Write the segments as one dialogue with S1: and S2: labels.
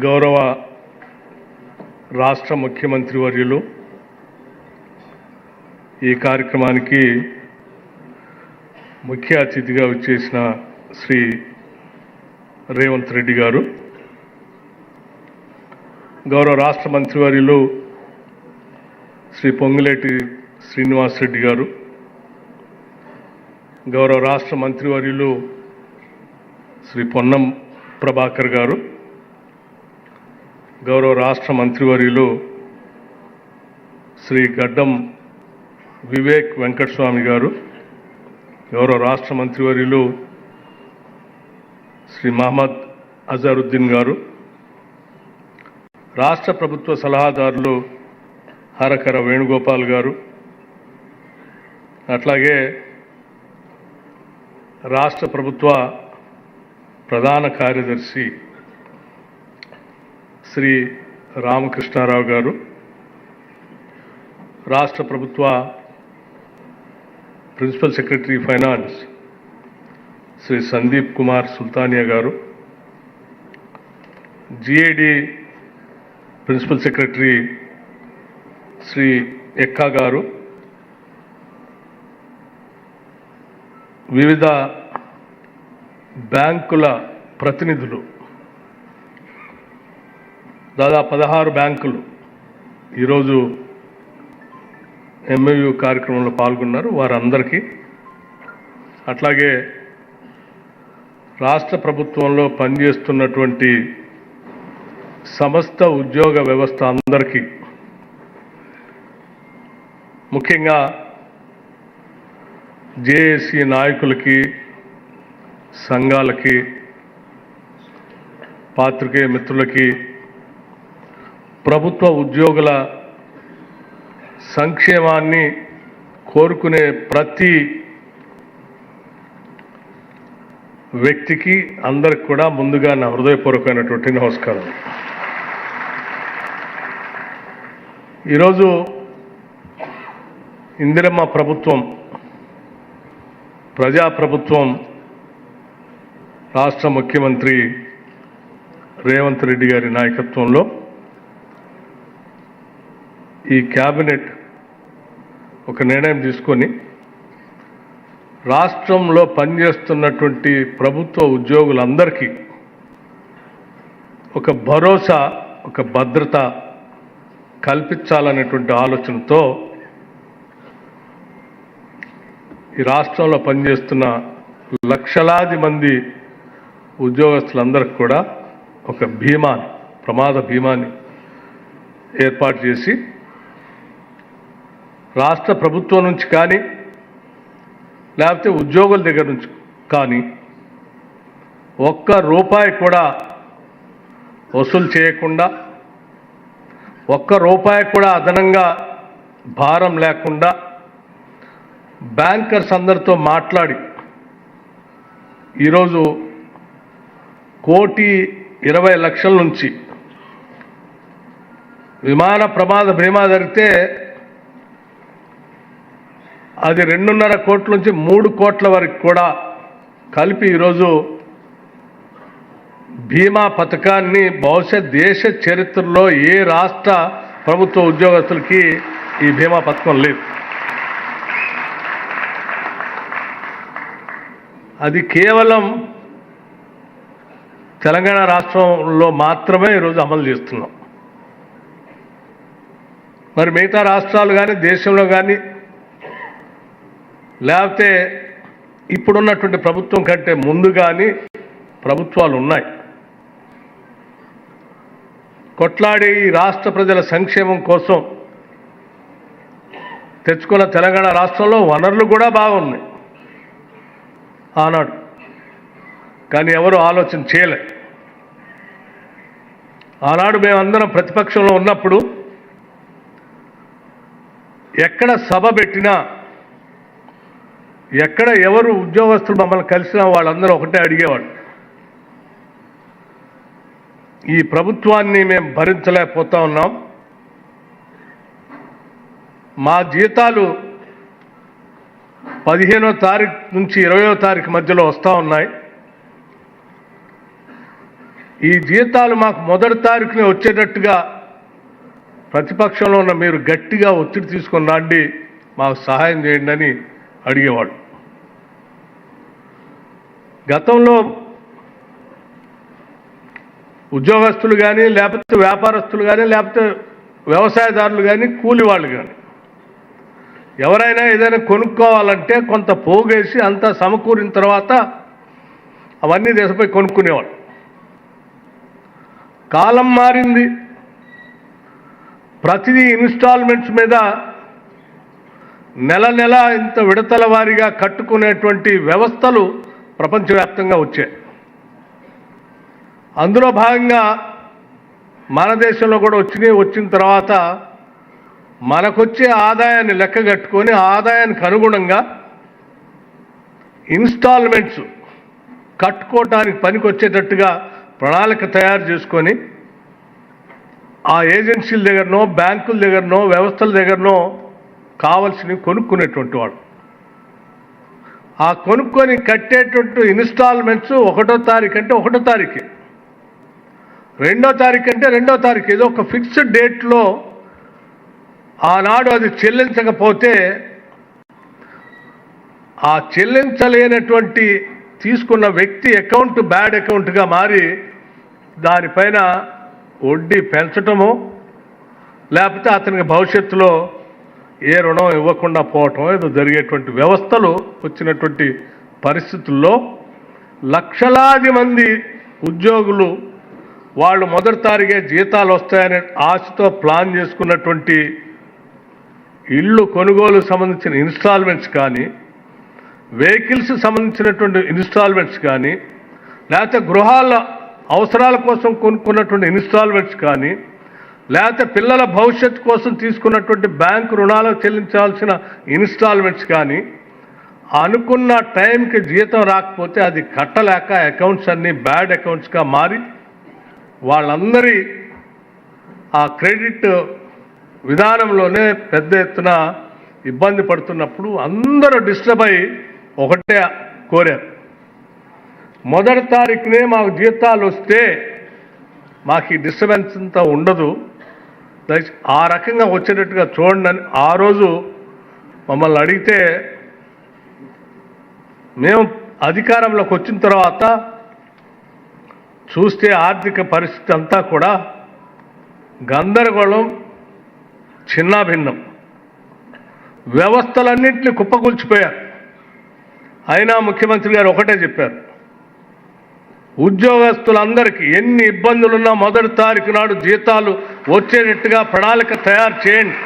S1: గౌరవ రాష్ట్ర ముఖ్యమంత్రి వర్యులు ఈ కార్యక్రమానికి ముఖ్య అతిథిగా వచ్చేసిన శ్రీ రేవంత్ రెడ్డి గారు, గౌరవ రాష్ట్ర మంత్రివర్యులు శ్రీ పొంగులేటి శ్రీనివాస్ రెడ్డి గారు, గౌరవ రాష్ట్ర మంత్రివర్యులు శ్రీ పొన్నం ప్రభాకర్ గారు, గౌరవ రాష్ట్ర మంత్రివర్యులు శ్రీ గడ్డం వివేక్ వెంకటస్వామి గారు, గౌరవ రాష్ట్ర మంత్రివర్యులు శ్రీ మహమ్మద్ అజరుద్దీన్ గారు, రాష్ట్ర ప్రభుత్వ సలహాదారులు హరకర వేణుగోపాల్ గారు, అట్లాగే రాష్ట్ర ప్రభుత్వ ప్రధాన కార్యదర్శి శ్రీ రామకృష్ణారావు గారు, రాష్ట్ర ప్రభుత్వ principal secretary finance Shri Sandeep Kumar Sultania గారు, GAD principal secretary Shri Ekka గారు, వివిధ బ్యాంకుల ప్రతినిధులు, దాదాపు 16 బ్యాంకులు ఈరోజు ఎంఓయూ కార్యక్రమంలో పాల్గొన్నారు. వారందరికీ, అట్లాగే రాష్ట్ర ప్రభుత్వంలో పనిచేస్తున్నటువంటి సమస్త ఉద్యోగ వ్యవస్థ అందరికీ, ముఖ్యంగా జేఏసీ నాయకులకి, సంఘాలకి, పాత్రికేయ మిత్రులకి, ప్రభుత్వ ఉద్యోగుల సంక్షేమాన్ని కోరుకునే ప్రతి వ్యక్తికి అందరికి కూడా ముందుగా నా హృదయపూర్వకమైనటువంటి నమస్కారం. ఈరోజు ఇందిరమ్మ ప్రభుత్వం, ప్రజాప్రభుత్వం, రాష్ట్ర ముఖ్యమంత్రి రేవంత్ రెడ్డి గారి నాయకత్వంలో ఈ క్యాబినెట్ ఒక నిర్ణయం తీసుకొని రాష్ట్రంలో పనిచేస్తున్నటువంటి ప్రభుత్వ ఉద్యోగులందరికీ ఒక భరోసా, ఒక భద్రత కల్పించాలనేటువంటి ఆలోచనతో ఈ రాష్ట్రంలో పనిచేస్తున్న లక్షలాది మంది ఉద్యోగస్తులందరికీ కూడా ఒక బీమాని, ప్రమాద బీమాని ఏర్పాటు చేసి రాష్ట్ర ప్రభుత్వం నుంచి కానీ లేకపోతే ఉద్యోగుల దగ్గర నుంచి కానీ ఒక్క రూపాయి కూడా వసూలు చేయకుండా, ఒక్క రూపాయి కూడా అదనంగా భారం లేకుండా బ్యాంకర్స్ అందరితో మాట్లాడి ఈరోజు 1,20,00,000 నుంచి విమాన ప్రమాద బీమా జరిగితే అది 2.5 కోట్ల నుంచి 3 కోట్ల వరకు కూడా కలిపి ఈరోజు బీమా పథకాన్ని బహుశా దేశ చరిత్రలో ఏ రాష్ట్ర ప్రభుత్వ ఉద్యోగస్తులకి ఈ బీమా పథకం లేదు. అది కేవలం తెలంగాణ రాష్ట్రంలో మాత్రమే ఈరోజు అమలు చేస్తున్నాం. మరి మిగతా రాష్ట్రాలు కానీ, దేశంలో కానీ, లేకపోతే ఇప్పుడున్నటువంటి ప్రభుత్వం కంటే ముందు కానీ ప్రభుత్వాలు ఉన్నాయి. కొట్లాడి ఈ రాష్ట్ర ప్రజల సంక్షేమం కోసం తెచ్చుకున్న తెలంగాణ రాష్ట్రంలో వనరులు కూడా బాగున్నాయి ఆనాడు, కానీ ఎవరు ఆలోచన చేయలే. ఆనాడు మేమందరం ప్రతిపక్షంలో ఉన్నప్పుడు ఎక్కడ సభ పెట్టినా, ఎక్కడ ఎవరు ఉద్యోగస్తులు మమ్మల్ని కలిసినా వాళ్ళందరూ ఒకటే అడిగేవాడు, ఈ ప్రభుత్వాన్ని మేము భరించలేకపోతా ఉన్నాం, మా జీతాలు 15వ తారీఖు నుంచి 20వ తారీఖు మధ్యలో వస్తూ ఉన్నాయి. ఈ జీతాలు మాకు మొదటి తారీఖునే వచ్చేటట్టుగా ప్రతిపక్షంలో ఉన్న మీరు గట్టిగా ఒత్తిడి తీసుకొని రండి, మాకు సహాయం చేయండి అని అడిగేవాడు. గతంలో ఉద్యోగస్తులు కానీ, లేకపోతే వ్యాపారస్తులు కానీ, లేకపోతే వ్యవసాయదారులు కానీ, కూలి వాళ్ళు కానీ ఎవరైనా ఏదైనా కొనుక్కోవాలంటే కొంత పోగేసి అంతా సమకూరిన తర్వాత అవన్నీ దేశపై కొనుక్కునేవాళ్ళు. కాలం మారింది. ప్రతిదీ ఇన్స్టాల్మెంట్స్ మీద నెల నెల ఇంత విడతల వారీగా కట్టుకునేటువంటి వ్యవస్థలు ప్రపంచవ్యాప్తంగా వచ్చాయి. అందులో భాగంగా మన దేశంలో కూడా వచ్చిన తర్వాత మనకొచ్చే ఆదాయాన్ని లెక్క కట్టుకొని ఆదాయానికి అనుగుణంగా ఇన్స్టాల్మెంట్స్ కట్టుకోవటానికి పనికొచ్చేటట్టుగా ప్రణాళిక తయారు చేసుకొని ఆ ఏజెన్సీల దగ్గరనో, బ్యాంకుల దగ్గరనో, వ్యవస్థల దగ్గరనో కావాల్సినవి కొనుక్కునేటువంటి వాడు. ఆ కొనుక్కొని కట్టేటువంటి ఇన్స్టాల్మెంట్స్ 1వ తారీఖు అంటే 1వ తారీఖు, 2వ తారీఖు అంటే 2వ తారీఖు, ఏదో ఒక ఫిక్స్డ్ డేట్లో ఆనాడు అది చెల్లించకపోతే ఆ చెల్లించలేనటువంటి తీసుకున్న వ్యక్తి అకౌంట్ బ్యాడ్ అకౌంట్గా మారి దానిపైన వడ్డీ పెంచటమో లేకపోతే అతనికి భవిష్యత్తులో ఏ రుణం ఇవ్వకుండా పోవటం ఏదో జరిగేటువంటి వ్యవస్థలు వచ్చినటువంటి పరిస్థితుల్లో లక్షలాది మంది ఉద్యోగులు వాళ్ళు మొదటి తారీఖే జీతాలు వస్తాయనే ఆశతో ప్లాన్ చేసుకున్నటువంటి ఇళ్ళు కొనుగోలు సంబంధించిన ఇన్స్టాల్మెంట్స్ కానీ, వెహికల్స్ సంబంధించినటువంటి ఇన్స్టాల్మెంట్స్ కానీ, లేకపోతే గృహాల అవసరాల కోసం కొనుక్కున్నటువంటి ఇన్స్టాల్మెంట్స్ కానీ, లేకపోతే పిల్లల భవిష్యత్తు కోసం తీసుకున్నటువంటి బ్యాంకు రుణాలు చెల్లించాల్సిన ఇన్స్టాల్మెంట్స్ కానీ అనుకున్న టైంకి జీతం రాకపోతే అది కట్టలేక అకౌంట్స్ అన్నీ బ్యాడ్ అకౌంట్స్గా మారి వాళ్ళందరి ఆ క్రెడిట్ విధానంలోనే పెద్ద ఎత్తున ఇబ్బంది పడుతున్నప్పుడు అందరూ డిస్టర్బ్ అయ్యి ఒకటే కోరారు, మొదటి తారీఖునే మాకు జీతాలు వస్తే మాకు ఈ డిస్టర్బెన్స్ అంతా ఉండదు, ఆ రకంగా వచ్చేటట్టుగా చూడండి అని ఆ రోజు మమ్మల్ని అడిగితే మేము అధికారంలోకి వచ్చిన తర్వాత చూస్తే ఆర్థిక పరిస్థితి అంతా కూడా గందరగోళం, చిన్నాభిన్నం, వ్యవస్థలన్నింటినీ కుప్పకూల్చిపోయారు. అయినా ముఖ్యమంత్రి గారు ఒకటే చెప్పారు, ఉద్యోగస్తులందరికీ ఎన్ని ఇబ్బందులున్నా మొదటి తారీఖు నాడు జీతాలు వచ్చేటట్టుగా ప్రణాళిక తయారు చేయండి,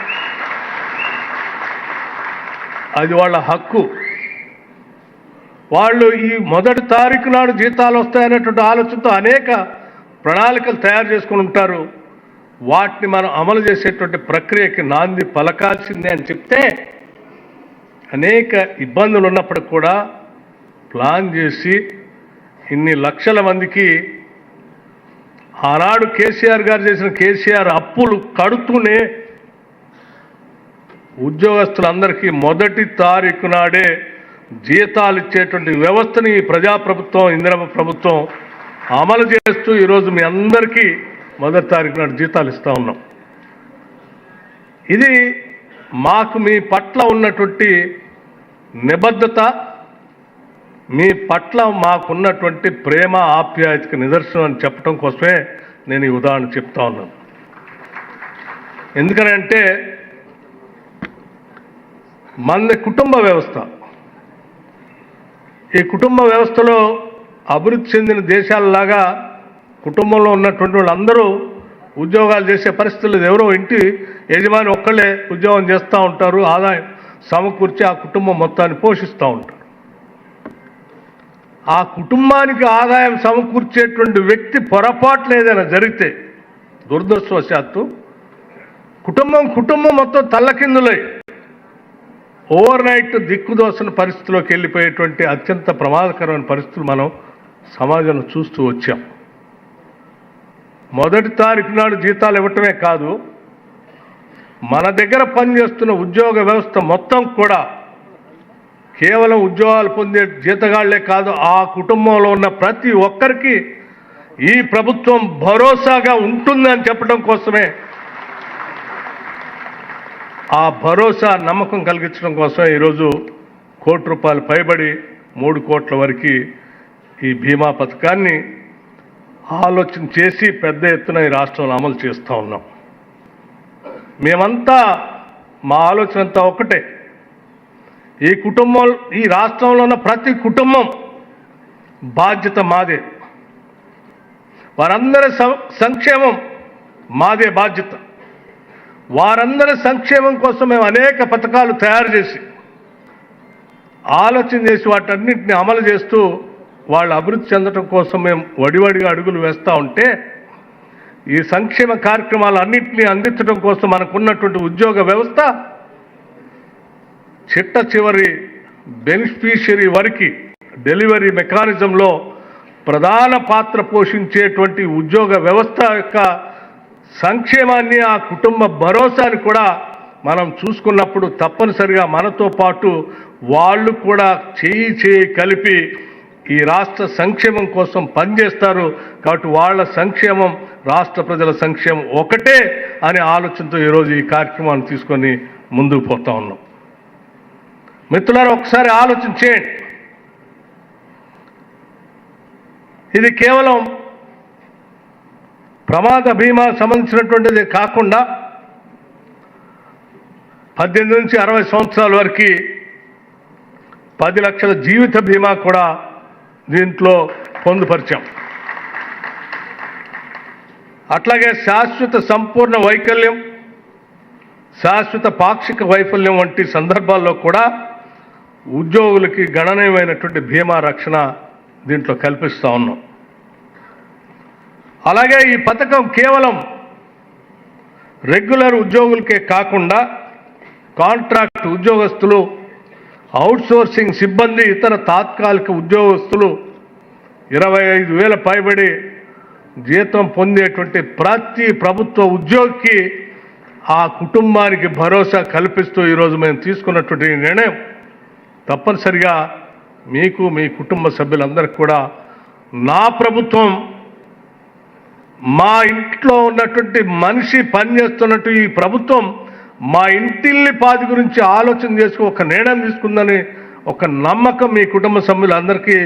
S1: అది వాళ్ళ హక్కు. వాళ్ళు ఈ మొదటి తారీఖు నాడు జీతాలు వస్తాయనేటువంటి ఆలోచనతో అనేక ప్రణాళికలు తయారు చేసుకుని ఉంటారు. వాటిని మనం అమలు చేసేటువంటి ప్రక్రియకి నాంది పలకాల్సిందే అని చెప్తే అనేక ఇబ్బందులు ఉన్నప్పటికి కూడా ప్లాన్ చేసి ఇన్ని లక్షల మందికి ఆనాడు కేసీఆర్ గారు చేసిన కేసీఆర్ అప్పులు కడుతూనే ఉద్యోగస్తులందరికీ మొదటి తారీఖు నాడే జీతాలు ఇచ్చేటువంటి వ్యవస్థని ప్రజాప్రభుత్వం, ఇందిరమ్మ ప్రభుత్వం అమలు చేస్తూ ఈరోజు మీ అందరికీ మొదటి తారీఖు నాడు జీతాలు ఇస్తూ ఉన్నాం. ఇది మాకు మీ పట్ల ఉన్నటువంటి నిబద్ధత, మీ పట్ల మాకున్నటువంటి ప్రేమ ఆప్యాయతకి నిదర్శనం అని చెప్పడం కోసమే నేను ఈ ఉదాహరణ చెప్తా ఉన్నాను. ఎందుకనంటే మన కుటుంబ వ్యవస్థ, ఈ కుటుంబ వ్యవస్థలో అభివృద్ధి చెందిన దేశాలలాగా కుటుంబంలో ఉన్నటువంటి వాళ్ళందరూ ఉద్యోగాలు చేసే పరిస్థితులు, ఎవరో ఇంటి యజమాని ఒక్కళ్ళే ఉద్యోగం చేస్తూ ఉంటారు, ఆదాయం సమకూర్చి ఆ కుటుంబం మొత్తాన్ని పోషిస్తూ ఉంటారు. ఆ కుటుంబానికి ఆదాయం సమకూర్చేటువంటి వ్యక్తి పొరపాట్లు ఏదైనా జరిగితే దురదృష్టవశాత్తు కుటుంబం మొత్తం తల్లకిందులై ఓవర్ నైట్ దిక్కుదోసిన పరిస్థితిలోకి వెళ్ళిపోయేటువంటి అత్యంత ప్రమాదకరమైన పరిస్థితులు మనం సమాజంలో చూస్తూ వచ్చాం. మొదటి తారీఖు నాడు జీతాలు ఇవ్వటమే కాదు, మన దగ్గర పనిచేస్తున్న ఉద్యోగ వ్యవస్థ మొత్తం కూడా కేవలం ఉద్యోగాలు పొందే జీతగాళ్లే కాదు, ఆ కుటుంబంలో ఉన్న ప్రతి ఒక్కరికి ఈ ప్రభుత్వం భరోసాగా ఉంటుందని చెప్పడం కోసమే, ఆ భరోసా నమ్మకం కలిగించడం కోసమే ఈరోజు ₹1 కోటి పైబడి 3 కోట్ల వరకు ఈ బీమా పథకాన్ని ఆలోచన చేసి పెద్ద ఎత్తున ఈ రాష్ట్రంలో అమలు చేస్తూ ఉన్నాం. మేమంతా మా ఆలోచన అంతా ఒకటే, ఈ కుటుంబం, ఈ రాష్ట్రంలో ఉన్న ప్రతి కుటుంబం బాధ్యత మాదే, వారందరి సంక్షేమం మాదే బాధ్యత. వారందరి సంక్షేమం కోసం మేము అనేక పథకాలు తయారు చేసి ఆలోచన చేసి వాటన్నింటిని అమలు చేస్తూ వాళ్ళు అభివృద్ధి చెందడం కోసం మేము వడివడిగా అడుగులు వేస్తూ ఉంటే, ఈ సంక్షేమ కార్యక్రమాలు అన్నింటినీ అందించడం కోసం మనకున్నటువంటి ఉద్యోగ వ్యవస్థ చిట్ట చివరి బెనిఫిషియరీ వరకు డెలివరీ మెకానిజంలో ప్రధాన పాత్ర పోషించేటువంటి ఉద్యోగ వ్యవస్థ యొక్క సంక్షేమాన్ని, ఆ కుటుంబ భరోసాని కూడా మనం చూసుకున్నప్పుడు తప్పనిసరిగా మనతో పాటు వాళ్ళు కూడా చేయి కలిపి ఈ రాష్ట్ర సంక్షేమం కోసం పనిచేస్తారు. కాబట్టి వాళ్ళ సంక్షేమం, రాష్ట్ర ప్రజల సంక్షేమం ఒకటే అనే ఆలోచనతో ఈరోజు ఈ కార్యక్రమాన్ని తీసుకొని ముందుకు పోతా ఉన్నాం. మిత్రులారా, ఒకసారి ఆలోచన చేయండి. ఇది కేవలం ప్రమాద బీమా సంబంధించినటువంటిది కాకుండా 18 నుంచి 60 సంవత్సరాల వరకు 10 లక్షల జీవిత బీమా కూడా దీంట్లో పొందుపరిచాం. అట్లాగే శాశ్వత సంపూర్ణ వైకల్యం, శాశ్వత పాక్షిక వైఫల్యం వంటి సందర్భాల్లో కూడా ఉద్యోగులకి గణనీయమైనటువంటి బీమా రక్షణ దీంట్లో కల్పిస్తూ ఉన్నాం. అలాగే ఈ పథకం కేవలం రెగ్యులర్ ఉద్యోగులకే కాకుండా కాంట్రాక్ట్ ఉద్యోగస్తులు, అవుట్సోర్సింగ్ సిబ్బంది, ఇతర తాత్కాలిక ఉద్యోగస్తులు 25,000 పైబడి జీతం పొందేటువంటి ప్రతి ప్రభుత్వ ఉద్యోగికి ఆ కుటుంబానికి భరోసా కల్పిస్తూ ఈరోజు మేము తీసుకున్నటువంటి నిర్ణయం తప్పనిసరిగా మీకు, మీ కుటుంబ సభ్యులందరికీ కూడా నా ప్రభుత్వం, మా ఇంట్లో ఉన్నటువంటి మనిషి పనిచేస్తున్నట్టు ఈ ప్రభుత్వం మా ఇంటిల్లి పాది గురించి ఆలోచన చేసుకుని ఒక నిర్ణయం తీసుకుందని ఒక నమ్మకం మీ కుటుంబ సభ్యులందరికీ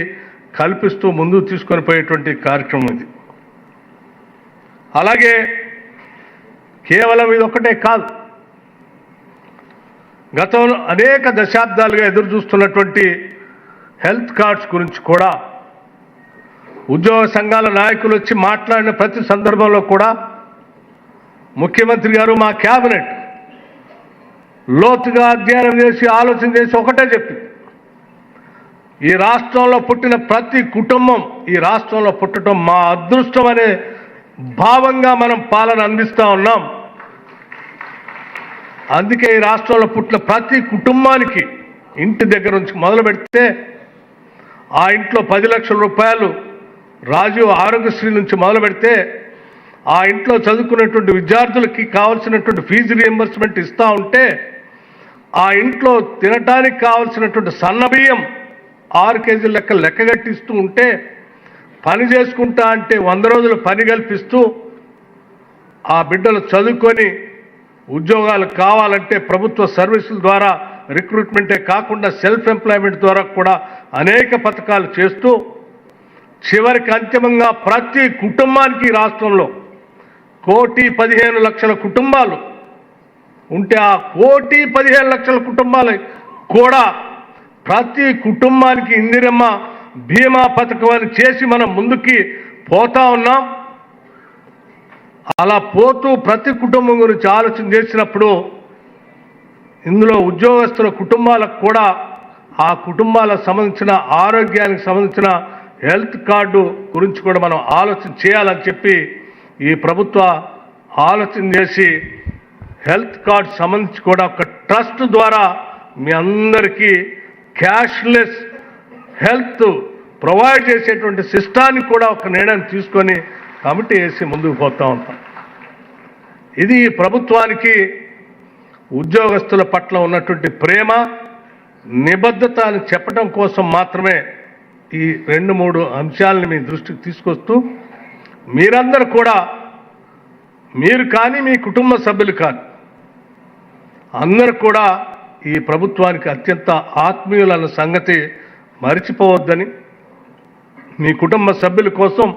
S1: కల్పిస్తూ ముందుకు తీసుకొని పోయేటువంటి కార్యక్రమం ఇది. అలాగే కేవలం ఇది ఒకటే కాదు, గతంలో అనేక దశాబ్దాలుగా ఎదురు చూస్తున్నటువంటి హెల్త్ కార్డ్స్ గురించి కూడా ఉద్యోగ సంఘాల నాయకులు వచ్చి మాట్లాడిన ప్రతి సందర్భంలో కూడా ముఖ్యమంత్రి గారు, మా క్యాబినెట్ లోతుగా అధ్యయనం చేసి ఆలోచన చేసి ఒకటే చెప్పి, ఈ రాష్ట్రంలో పుట్టిన ప్రతి కుటుంబం ఈ రాష్ట్రంలో పుట్టడం మా అదృష్టం అనే భావంగా మనం పాలన అందిస్తూ ఉన్నాం. అందుకే ఈ రాష్ట్రంలో పుట్టిన ప్రతి కుటుంబానికి ఇంటి దగ్గర నుంచి మొదలు పెడితే ఆ ఇంట్లో 10 లక్షల రూపాయలు రాజీవ్ ఆరోగ్యశ్రీ నుంచి మొదలు పెడితే ఆ ఇంట్లో చదువుకునేటువంటి విద్యార్థులకి కావాల్సినటువంటి ఫీజు రియంబర్స్మెంట్ ఇస్తూ ఉంటే, ఆ ఇంట్లో తినటానికి కావాల్సినటువంటి సన్నబియ్యం 6 కేజీల లెక్కగట్టిస్తూ ఉంటే, పని చేసుకుంటా అంటే 100 రోజులు పని కల్పిస్తూ ఆ బిడ్డలు చదువుకొని ఉద్యోగాలు కావాలంటే ప్రభుత్వ సర్వీసుల ద్వారా రిక్రూట్మెంటే కాకుండా సెల్ఫ్ ఎంప్లాయ్మెంట్ ద్వారా కూడా అనేక పథకాలు చేస్తూ చివరికి అంతిమంగా ప్రతి కుటుంబానికి రాష్ట్రంలో 1,15,00,000 కుటుంబాలు ఉంటే ఆ 1,15,00,000 కుటుంబాలు కూడా ప్రతి కుటుంబానికి ఇందిరమ్మ బీమా పథకం అని చేసి మనం ముందుకి పోతా ఉన్నాం. అలా పోతూ ప్రతి కుటుంబం గురించి ఆలోచన చేసినప్పుడు ఇందులో ఉద్యోగస్తుల కుటుంబాలకు కూడా ఆ కుటుంబాలకు సంబంధించిన ఆరోగ్యానికి సంబంధించిన హెల్త్ కార్డు గురించి కూడా మనం ఆలోచన చేయాలని చెప్పి ఈ ప్రభుత్వ ఆలోచన చేసి హెల్త్ కార్డు సంబంధించి కూడా ఒక ట్రస్ట్ ద్వారా మీ అందరికీ క్యాష్లెస్ హెల్త్ ప్రొవైడ్ చేసేటువంటి సిస్టాన్ని కూడా ఒక నిర్ణయం తీసుకొని కమిటీ వేసి ముందుకు పోతూ ఉంటాం. ఇది ప్రభుత్వానికి ఉద్యోగస్తుల పట్ల ఉన్నటువంటి ప్రేమ, నిబద్ధత అని చెప్పడం కోసం మాత్రమే ఈ 2-3 అంశాలను మీ దృష్టికి తీసుకొస్తూ మీరందరూ కూడా, మీరు కానీ మీ కుటుంబ సభ్యులు కానీ అందరూ కూడా ఈ ప్రభుత్వానికి అత్యంత ఆత్మీయులన్న సంగతి మరిచిపోవద్దని, మీ కుటుంబ సభ్యుల కోసం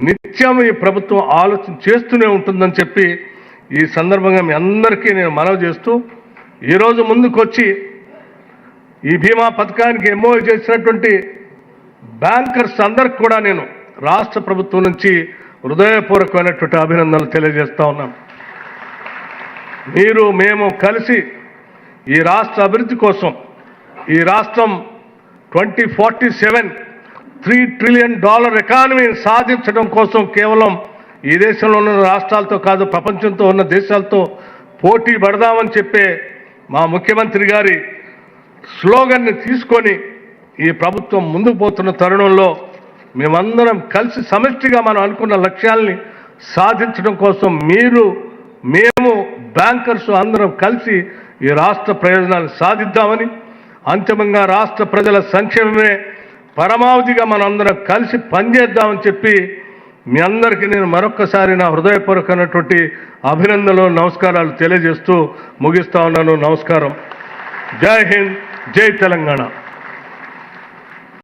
S1: నిత్యం ఈ ప్రభుత్వం ఆలోచన చేస్తూనే ఉంటుందని చెప్పి ఈ సందర్భంగా మీ అందరికీ నేను మనవి చేస్తూ, ఈరోజు ముందుకొచ్చి ఈ బీమా పథకానికి ఎంఓయూ చేసినటువంటి బ్యాంకర్స్ అందరికి కూడా నేను రాష్ట్ర ప్రభుత్వం నుంచి హృదయపూర్వకమైనటువంటి అభినందనలు తెలియజేస్తా ఉన్నాం. మీరు మేము కలిసి ఈ రాష్ట్ర అభివృద్ధి కోసం, ఈ రాష్ట్రం 2047 $3 trillion ఎకానమీని సాధించడం కోసం కేవలం ఈ దేశంలో ఉన్న రాష్ట్రాలతో కాదు, ప్రపంచంతో ఉన్న దేశాలతో పోటీ పడదామని చెప్పే మా ముఖ్యమంత్రి గారి స్లోగన్ని తీసుకొని ఈ ప్రభుత్వం ముందుకు పోతున్న తరుణంలో మేమందరం కలిసి సమిష్టిగా మనం అనుకున్న లక్ష్యాల్ని సాధించడం కోసం మీరు, మేము, బ్యాంకర్స్ అందరం కలిసి ఈ రాష్ట్ర ప్రయోజనాలు సాధిద్దామని, అంతిమంగా రాష్ట్ర ప్రజల సంక్షేమమే పరమావధిగా మనందరం కలిసి పనిచేద్దామని చెప్పి మీ అందరికీ నేను మరొక్కసారి నా హృదయపూర్వకమైనటువంటి అభినందనలు, నమస్కారాలు తెలియజేస్తూ ముగిస్తా ఉన్నాను. నమస్కారం. జై హింద్, జై తెలంగాణ.